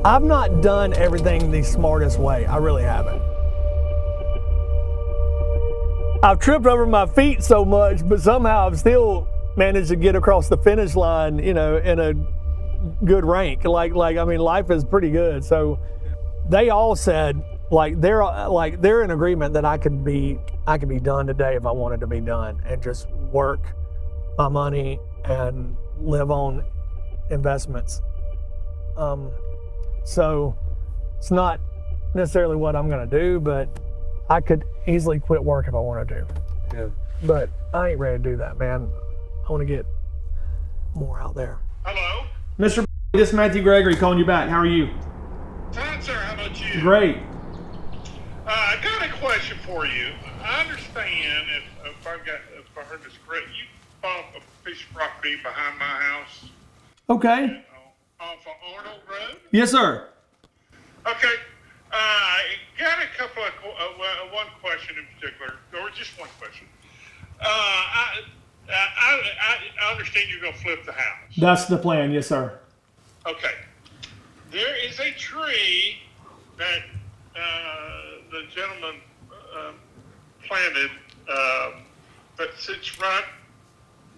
I've not done everything the smartest way. I really haven't. I've tripped over my feet so much, but somehow I've still managed to get across the finish line, you know, in a good rank. I mean, life is pretty good. So they all said, they're in agreement that I could be done today if I wanted to be done, and just work my money and live on investments. So it's not necessarily what I'm gonna do, but I could easily quit work if I wanted to. Yeah. But I ain't ready to do that, man. I want to get more out there. Hello? Mr. This is Matthew Gregory calling you back. How are you? Fine, sir. How about you? Great. I got a question for you. I understand if I heard this correct, you bought a piece of property behind my house Okay. off of Arnold Road. Yes, sir. Okay. Got a couple of one question in particular, or just one question. I understand you're going to flip the house. That's the plan. Yes, sir. Okay. There is a tree that the gentleman planted that sits right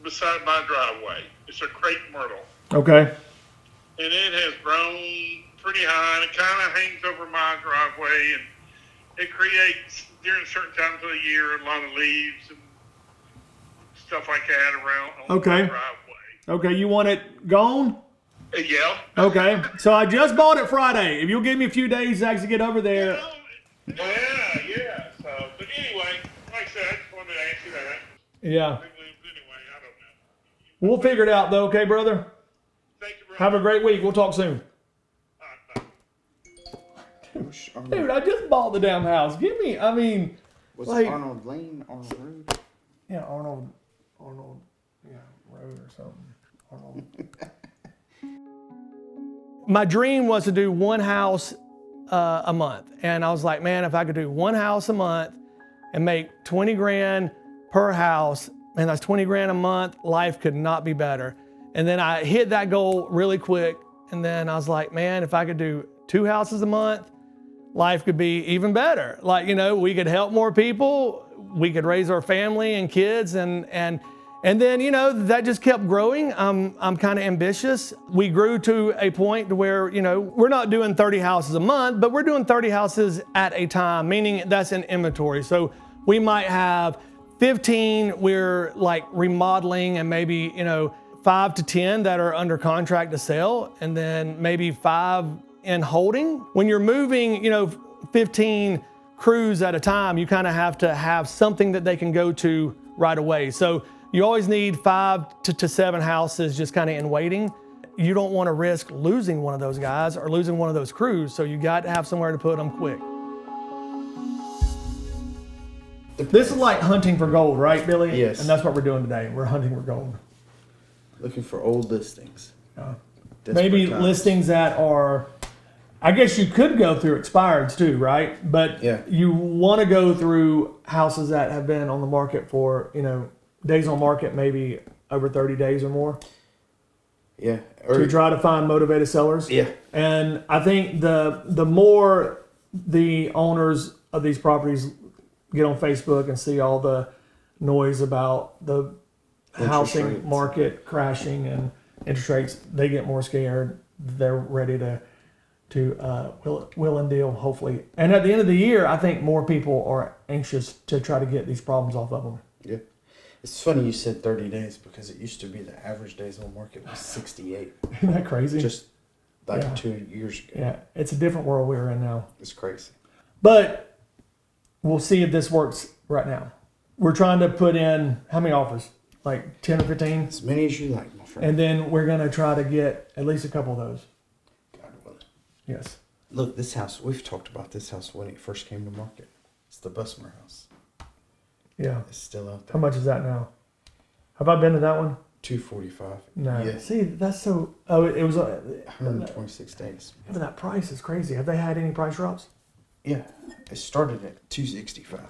beside my driveway. It's a crepe myrtle. Okay. And it has grown pretty high, and it kind of hangs over my driveway, and it creates, during certain times of the year, a lot of leaves and stuff like that around on Okay. my driveway. Okay. You want it gone? Yeah. Okay. So I just bought it Friday. If you'll give me a few days to actually get over there. Yeah. So, but anyway, like I said, I just wanted to ask you that. Yeah. Anyway, I don't know. We'll figure it out though. Okay, brother? Thank you, brother. Have a great week. We'll talk soon. Bye. Dude, I just bought the damn house. Give me, I mean, Was like, it Arnold Lane, Arnold Road? yeah, Arnold, yeah, Road or something. Arnold. My dream was to do one house a month. And I was like, man, if I could do one house a month and make 20 grand per house, man, that's 20 grand a month, life could not be better. And then I hit that goal really quick. And then I was like, man, if I could do 2 houses a month, life could be even better. Like, you know, we could help more people, we could raise our family and kids, and then, you know, that just kept growing. I'm kind of ambitious. We grew to a point to where, you know, we're not doing 30 houses a month, but we're doing 30 houses at a time, meaning that's in inventory. So we might have 15 we're like remodeling, and maybe, you know, 5 to 10 that are under contract to sell, and then maybe 5 in holding. When you're moving, you know, 15 crews at a time, you kind of have to have something that they can go to right away. So you always need 5 to 7 houses just kind of in waiting. You don't want to risk losing one of those guys or losing one of those crews, so you got to have somewhere to put them quick. This is like hunting for gold, right, Billy? Yes. And that's what we're doing today. We're hunting for gold. Looking for old listings. Maybe Desperate times. listings that are, I guess you could go through expireds too, right? But Yeah. you want to go through houses that have been on the market for, you know, days on market, maybe over 30 days or more, Yeah. to try to find motivated sellers. Yeah. And I think the more the owners of these properties get on Facebook and see all the noise about the housing rates. market crashing and interest rates, they get more scared. They're ready to will and deal, hopefully. And at the end of the year, I think more people are anxious to try to get these problems off of them. Yeah. It's funny you said 30 days, because it used to be the average days on market was 68. Isn't that crazy? Just like Yeah. 2 years ago. Yeah, it's a different world we're in now. It's crazy. But we'll see if this works right now. We're trying to put in, how many offers? Like 10 or 15? As many as you like, my friend. And then we're going to try to get at least a couple of those. God willing. Yes. Look, this house, we've talked about this house when it first came to market. It's the Busmer house. Yeah. It's still out there. How much is that now? Have I been to that one? 245. No. Yeah. See, that's so. Oh, it was. 126 days. But that price is crazy. Have they had any price drops? Yeah. It started at 265.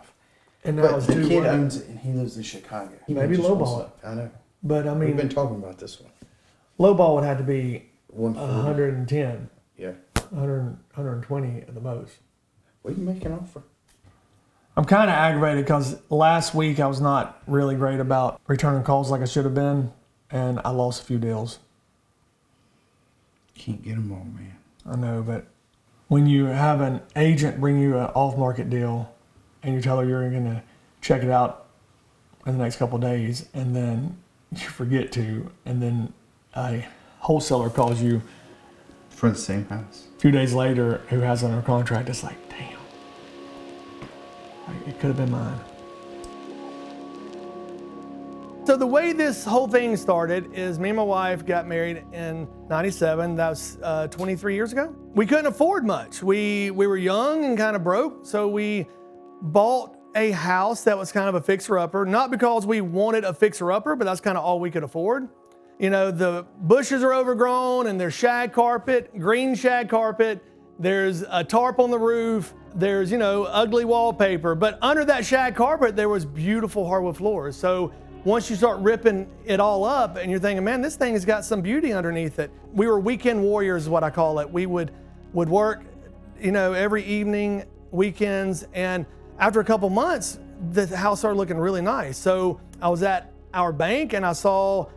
And now But it's the two. kid owns it, and he lives in Chicago. He Maybe just lowball wants I know. But I We've been mean, talking about this one. low ball would have to be 140. 110. Yeah. 120 at the most. We can make an offer. I'm kind of aggravated because last week I was not really great about returning calls like I should have been, and I lost a few deals. Can't get them all, man. I know, but when you have an agent bring you an off-market deal and you tell her you're going to check it out in the next couple of days, and then you forget to, and then a wholesaler calls you For the same house. a few days later who has it under contract, it's like, damn, it could have been mine. So the way this whole thing started is me and my wife got married in '97. That was 23 years ago. We couldn't afford much. We were young and kind of broke, so we bought a house that was kind of a fixer-upper, not because we wanted a fixer-upper, but that's kind of all we could afford. You know, the bushes are overgrown and there's shag carpet, green shag carpet. There's a tarp on the roof. There's, ugly wallpaper. But under that shag carpet, there was beautiful hardwood floors. So once you start ripping it all up and you're thinking, man, this thing has got some beauty underneath it. We were weekend warriors is what I call it. We would work, every evening, weekends. And after a couple months, the house started looking really nice. So I was at our bank and I saw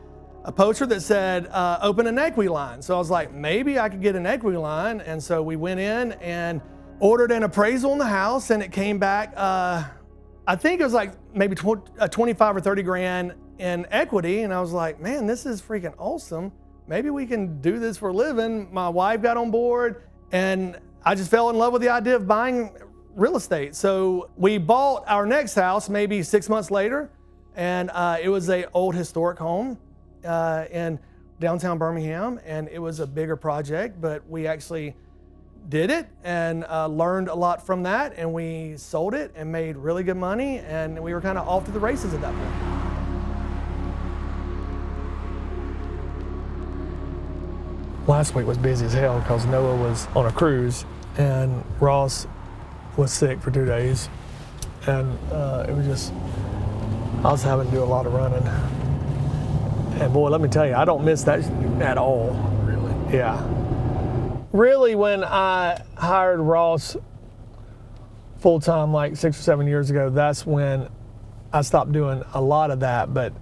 a poster that said, open an equity line. So I was like, maybe I could get an equity line. And so we went in and ordered an appraisal on the house, and it came back, I think it was like maybe 25 or 30 grand in equity. And I was like, man, this is freaking awesome. Maybe we can do this for a living. My wife got on board, and I just fell in love with the idea of buying real estate. So we bought our next house maybe 6 months later, and it was an old historic home in downtown Birmingham, and it was a bigger project, but we actually did it and learned a lot from that, and we sold it and made really good money, and we were kind of off to the races at that point. Last week was busy as hell because Noah was on a cruise and Ross was sick for 2 days, and it was just, I was having to do a lot of running. And boy, let me tell you, I don't miss that at all. Really? Yeah. Really, when I hired Ross full-time like 6 or 7 years ago, that's when I stopped doing a lot of that. But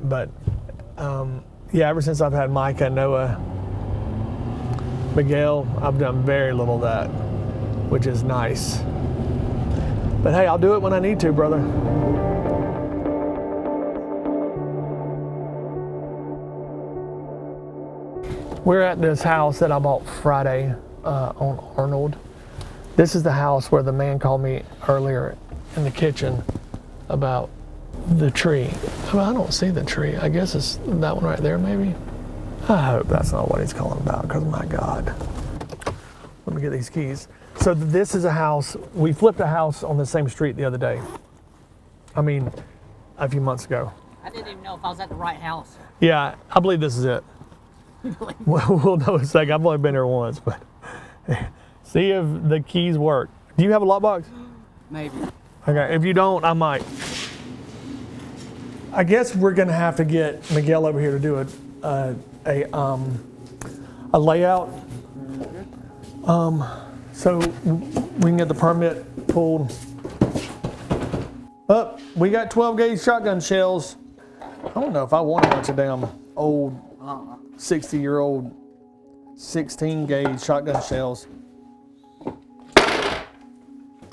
yeah, ever since I've had Micah, Noah, Miguel, I've done very little of that, which is nice. But hey, I'll do it when I need to, brother. We're at this house that I bought Friday on Arnold. This is the house where the man called me earlier in the kitchen about the tree. Well, I don't see the tree. I guess it's that one right there, maybe. I hope that's not what he's calling about, because my God. Let me get these keys. So this is a house, we flipped a house on the same street the other day. I mean, a few months ago. I didn't even know if I was at the right house. Yeah, I believe this is it. We'll know in a second. I've only been here once, but see if the keys work. Do you have a lockbox? Maybe. Okay, if you don't, I might. I guess we're gonna have to get Miguel over here to do a layout. So we can get the permit pulled. Oh, we got 12 gauge shotgun shells. I don't know if I want a bunch of damn old 60-year-old 16 gauge shotgun shells.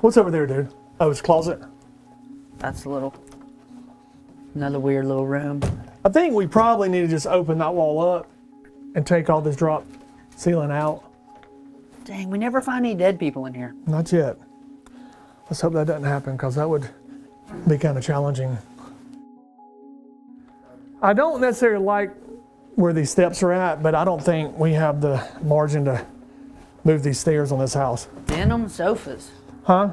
What's over there, dude? Oh, it's a closet. That's another weird little room. I think we probably need to just open that wall up and take all this drop ceiling out. Dang, we never find any dead people in here. Not yet. Let's hope that doesn't happen, because that would be kind of challenging. I don't necessarily like where these steps are at, but I don't think we have the margin to move these stairs on this house. Denim sofas. Huh?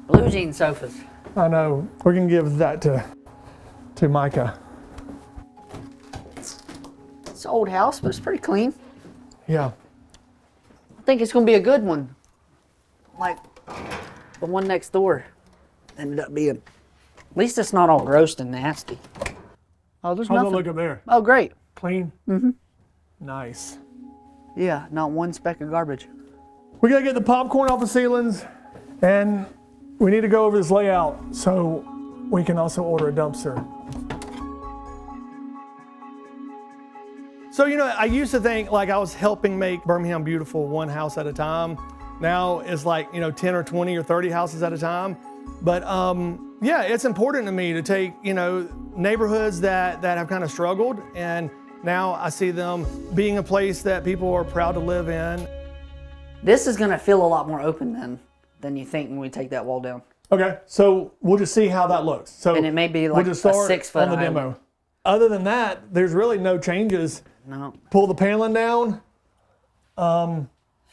Blue jean sofas. I know. We're going to give that to Micah. It's an old house, but it's pretty clean. Yeah. I think it's going to be a good one. Like the one next door ended up being. At least it's not all gross and nasty. Oh, there's How's nothing. it look up there? Oh, great. Clean? Mm-hmm. Nice. Yeah, not one speck of garbage. We gotta get the popcorn off the ceilings, and we need to go over this layout so we can also order a dumpster. So, you know, I used to think like I was helping make Birmingham beautiful one house at a time. Now it's like, you know, 10 or 20 or 30 houses at a time. But yeah, it's important to me to take, you know, neighborhoods that have kind of struggled, and now I see them being a place that people are proud to live in. This is gonna feel a lot more open than you think when we take that wall down. Okay, so we'll just see how that looks. So And it may be like we'll just a start 6 foot on the island. demo. Other than that, there's really no changes. No. Pull the paneling down,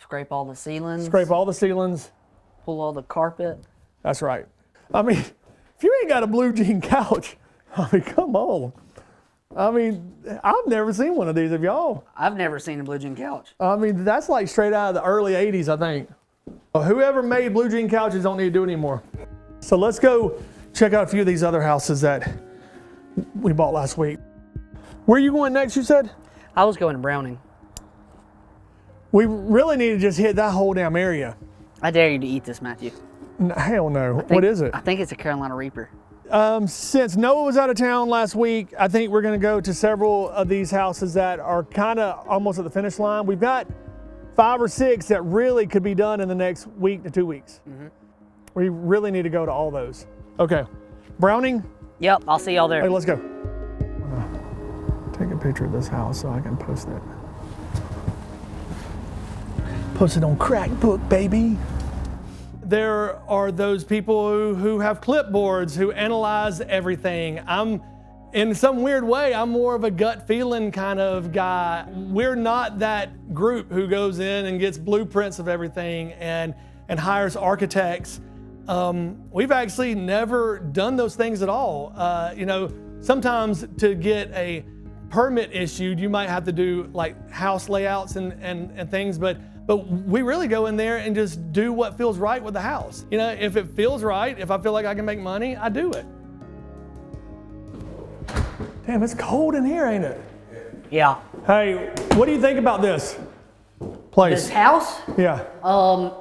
Scrape all the ceilings. scrape all the ceilings. Pull all the carpet. That's right. I mean, if you ain't got a blue jean couch, I mean, come on. I mean, I've never seen one of these. Have y'all? I've never seen a blue jean couch. I mean, that's like straight out of the early 80s, I think. Whoever made blue jean couches don't need to do it anymore. So let's go check out a few of these other houses that we bought last week. Where are you going next, you said? I was going to Browning. We really need to just hit that whole damn area. I dare you to eat this, Matthew. Hell no. What is it? I think it's a Carolina Reaper. Since Noah was out of town last week, I think we're going to go to several of these houses that are kind of almost at the finish line. We've got 5 or 6 that really could be done in the next week to 2 weeks. Mm-hmm. We really need to go to all those. Okay. Browning? Yep, I'll see y'all there. Hey, let's go. Take a picture of this house so I can post it. Post it on Crackbook, baby. There are those people who have clipboards, who analyze everything. In some weird way, I'm more of a gut feeling kind of guy. We're not that group who goes in and gets blueprints of everything and hires architects. We've actually never done those things at all. You know, sometimes to get a permit issued, you might have to do like house layouts and things, but we really go in there and just do what feels right with the house. You know, if it feels right, if I feel like I can make money, I do it. Damn, it's cold in here, ain't it? Yeah. Hey, what do you think about this place? This house, Yeah.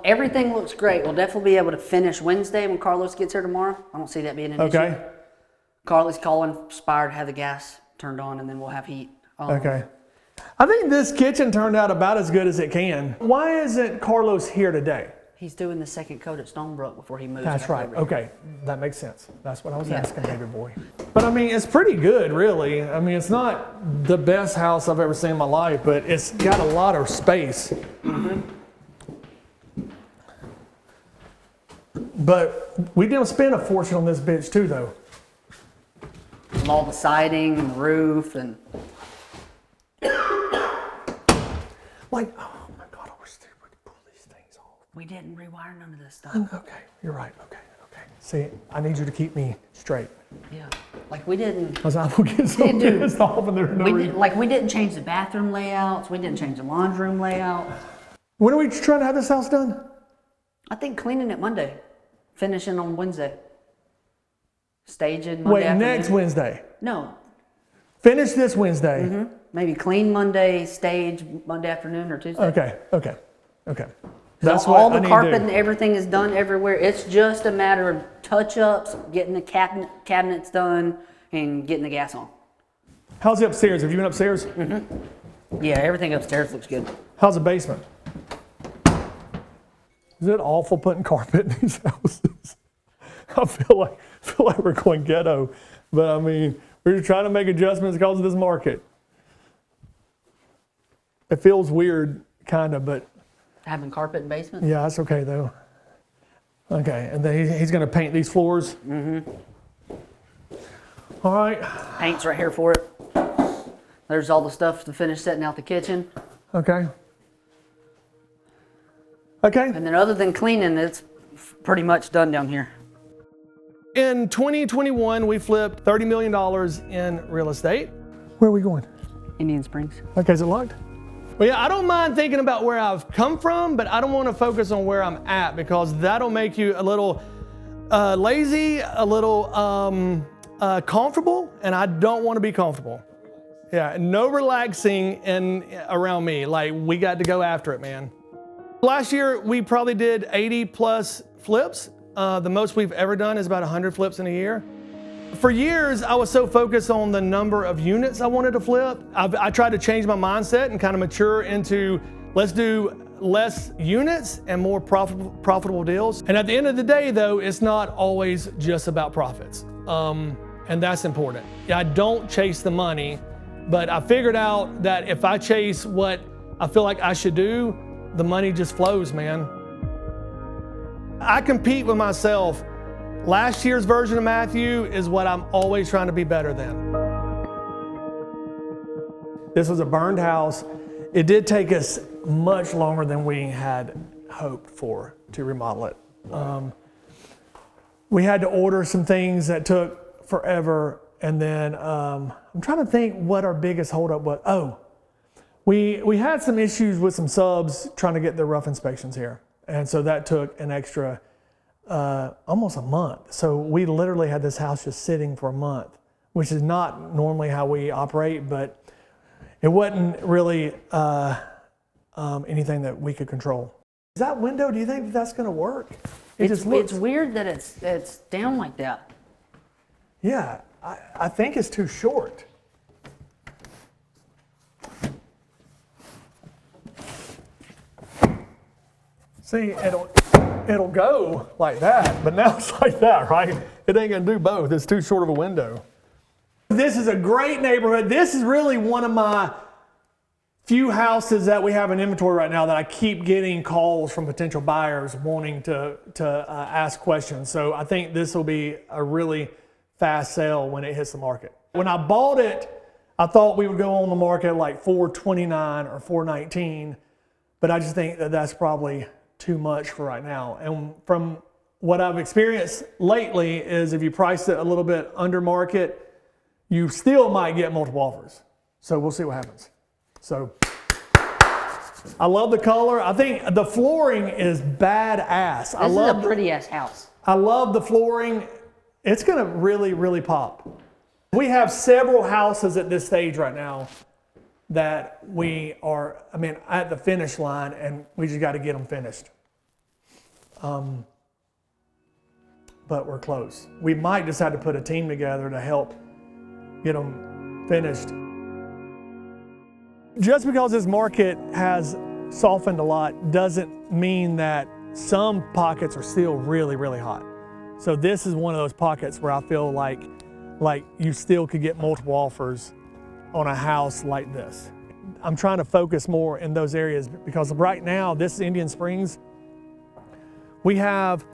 everything looks great. We'll definitely be able to finish Wednesday when Carlos gets here tomorrow. I don't see that being an issue. Okay. Carly's calling, inspired to have the gas turned on, and then we'll have heat. Okay. I think this kitchen turned out about as good as it can. Why isn't Carlos here today? He's doing the second coat at Stonebrook before he moves. That's back right. over here. Okay. That makes sense. That's what I was Yeah. asking, baby boy. But I mean, it's pretty good, really. I mean, it's not the best house I've ever seen in my life, but it's got a lot of space. Mm-hmm. But we didn't spend a fortune on this bitch too, though. And all the siding and the roof and Like, oh my God, I wish they would pull these things off. we didn't rewire none of this stuff. Okay, you're right. Okay. See, I need you to keep me straight. Yeah. Like we didn't. Because I will get so Didn't do- pissed off and there's no reason. We didn't change the bathroom layouts. We didn't change the laundry room layout. When are we trying to have this house done? I think cleaning it Monday, finishing on Wednesday. Staging Monday Wait, afternoon. next Wednesday. No, Finish this Wednesday. maybe clean Monday, stage Monday afternoon or Tuesday. Okay. That's what all I the need to carpet do. and everything is done everywhere. It's just a matter of touch-ups, getting the cabinets done, and getting the gas on. How's the upstairs? Have you been upstairs? Yeah, everything upstairs looks good. How's the basement? Is it awful putting carpet in these houses? I feel like we're going ghetto, but I mean, we're just trying to make adjustments because of this market. It feels weird, kind of, but Having carpet in basement? yeah, that's okay though. Okay, and then he's going to paint these floors. All right. Paint's right here for it. There's all the stuff to finish setting out the kitchen. Okay. And then other than cleaning, it's pretty much done down here. In 2021, we flipped $30 million in real estate. Where are we going? Indian Springs. Okay, is it locked? Well, yeah, I don't mind thinking about where I've come from, but I don't want to focus on where I'm at because that'll make you a little lazy, a little comfortable, and I don't want to be comfortable. Yeah, no relaxing around me. Like, we got to go after it, man. Last year, we probably did 80 plus flips. The most we've ever done is about 100 flips in a year. For years, I was so focused on the number of units I wanted to flip. I tried to change my mindset and kind of mature into, let's do less units and more profitable deals. And at the end of the day, though, it's not always just about profits. And that's important. I don't chase the money, but I figured out that if I chase what I feel like I should do, the money just flows, man. I compete with myself. Last year's version of Matthew is what I'm always trying to be better than. This was a burned house. It did take us much longer than we had hoped for to remodel it. We had to order some things that took forever, and then I'm trying to think what our biggest holdup was. Oh, we had some issues with some subs trying to get their rough inspections here, and so that took an extra almost a month. So we literally had this house just sitting for a month, which is not normally how we operate, but it wasn't really anything that we could control. Is that window, do you think that's going to work? It's weird that it's down like that. Yeah, I think it's too short. See, it'll go like that, but now it's like that, right? It ain't gonna do both. It's too short of a window. This is a great neighborhood. This is really one of my few houses that we have in inventory right now that I keep getting calls from potential buyers wanting to ask questions. So I think this will be a really fast sale when it hits the market. When I bought it, I thought we would go on the market like $429 or $419, but I just think that that's probably too much for right now. And from what I've experienced lately is if you price it a little bit under market, you still might get multiple offers. So we'll see what happens. So I love the color. I think the flooring is badass. This is a pretty ass house. I love the flooring. It's gonna really, really pop. We have several houses at this stage right now that we are, at the finish line, and we just got to get them finished. But we're close. We might decide to put a team together to help get them finished. Just because this market has softened a lot doesn't mean that some pockets are still really, really hot. So this is one of those pockets where I feel like you still could get multiple offers on a house like this. I'm trying to focus more in those areas because right now, this is Indian Springs. We have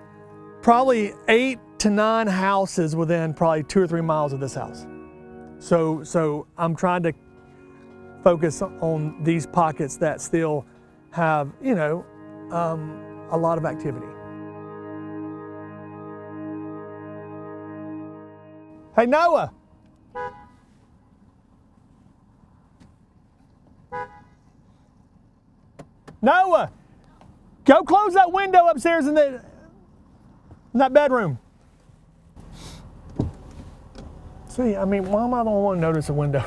probably 8 to 9 houses within probably 2 or 3 miles of this house. So I'm trying to focus on these pockets that still have, a lot of activity. Hey, Noah. Noah, go close that window upstairs in that bedroom. See, why am I the only one to notice a window?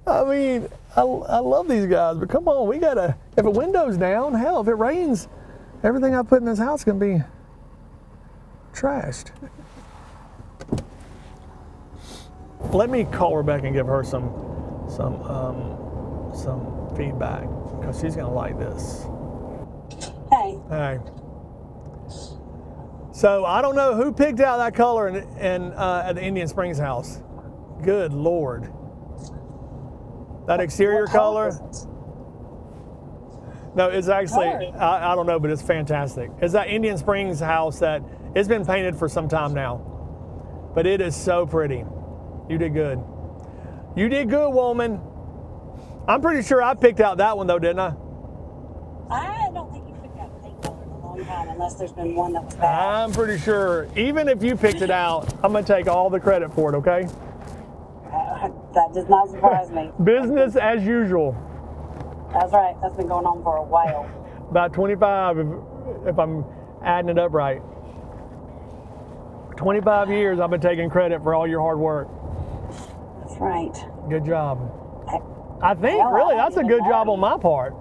I love these guys, but come on, if a window's down, hell, if it rains, everything I put in this house can be trashed. Let me call Rebecca and give her some feedback because she's gonna like this. Hey. Hey. So I don't know who picked out that color at the Indian Springs house. Good Lord. That exterior color? No, it's actually, I don't know, but it's fantastic. It's that Indian Springs house that it's been painted for some time now, but it is so pretty. You did good. You did good, woman. I'm pretty sure I picked out that one though, didn't I? I don't think you picked out paint color in a long time unless there's been one that was bad. I'm pretty sure, even if you picked it out, I'm gonna take all the credit for it, okay? That does not surprise me. Business as usual. That's right. That's been going on for a while. About 25 if I'm adding it up right. 25 years I've been taking credit for all your hard work. That's right. Good job. I think really that's a good job on my part.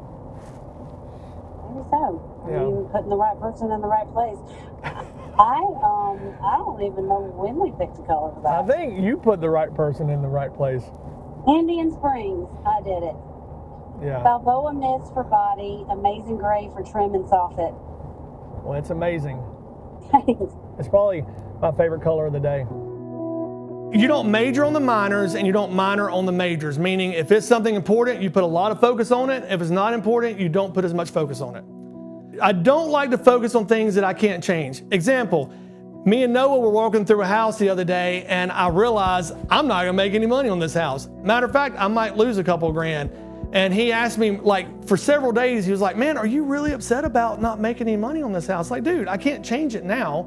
maybe so. Yeah. Maybe putting the right person in the right place. I don't even know when we picked a color for I that. think you put the right person in the right place. Indian Springs, I did it. Yeah. Balboa Mist for body, Amazing Gray for trim and soffit. Well, it's amazing. It's probably my favorite color of the day. You don't major on the minors and you don't minor on the majors, meaning if it's something important, you put a lot of focus on it. If it's not important, you don't put as much focus on it. I don't like to focus on things that I can't change. Example, me and Noah were walking through a house the other day and I realized I'm not gonna make any money on this house. Matter of fact, I might lose a couple grand. And he asked me, like, for several days, he was like, man, are you really upset about not making any money on this house? Like, dude, I can't change it now.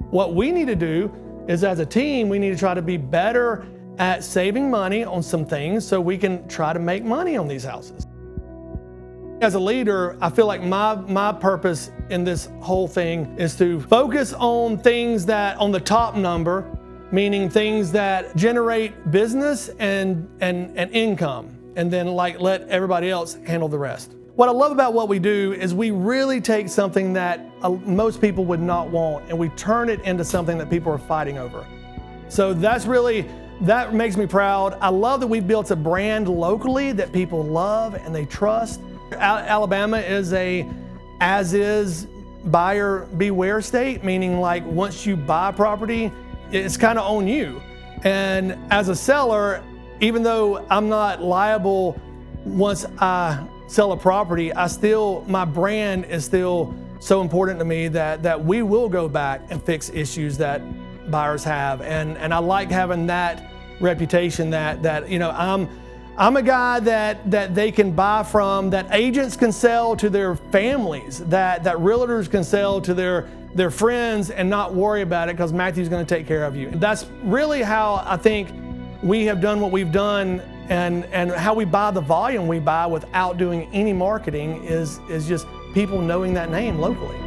What we need to do is, as a team, we need to try to be better at saving money on some things so we can try to make money on these houses. As a leader, I feel like my purpose in this whole thing is to focus on things that on the top number, meaning things that generate business and income, and then like let everybody else handle the rest. What I love about what we do is we really take something that most people would not want and we turn it into something that people are fighting over. So that makes me proud. I love that we've built a brand locally that people love and they trust. Alabama is a as-is buyer beware state, meaning like once you buy property, it's kind of on you. And as a seller, even though I'm not liable once I sell a property, my brand is still so important to me that we will go back and fix issues that buyers have. And I like having that reputation that you know, I'm a guy that they can buy from, that agents can sell to their families, that realtors can sell to their friends and not worry about it because Matthew's gonna take care of you. That's really how I think we have done what we've done, and how we buy the volume we buy without doing any marketing is just people knowing that name locally.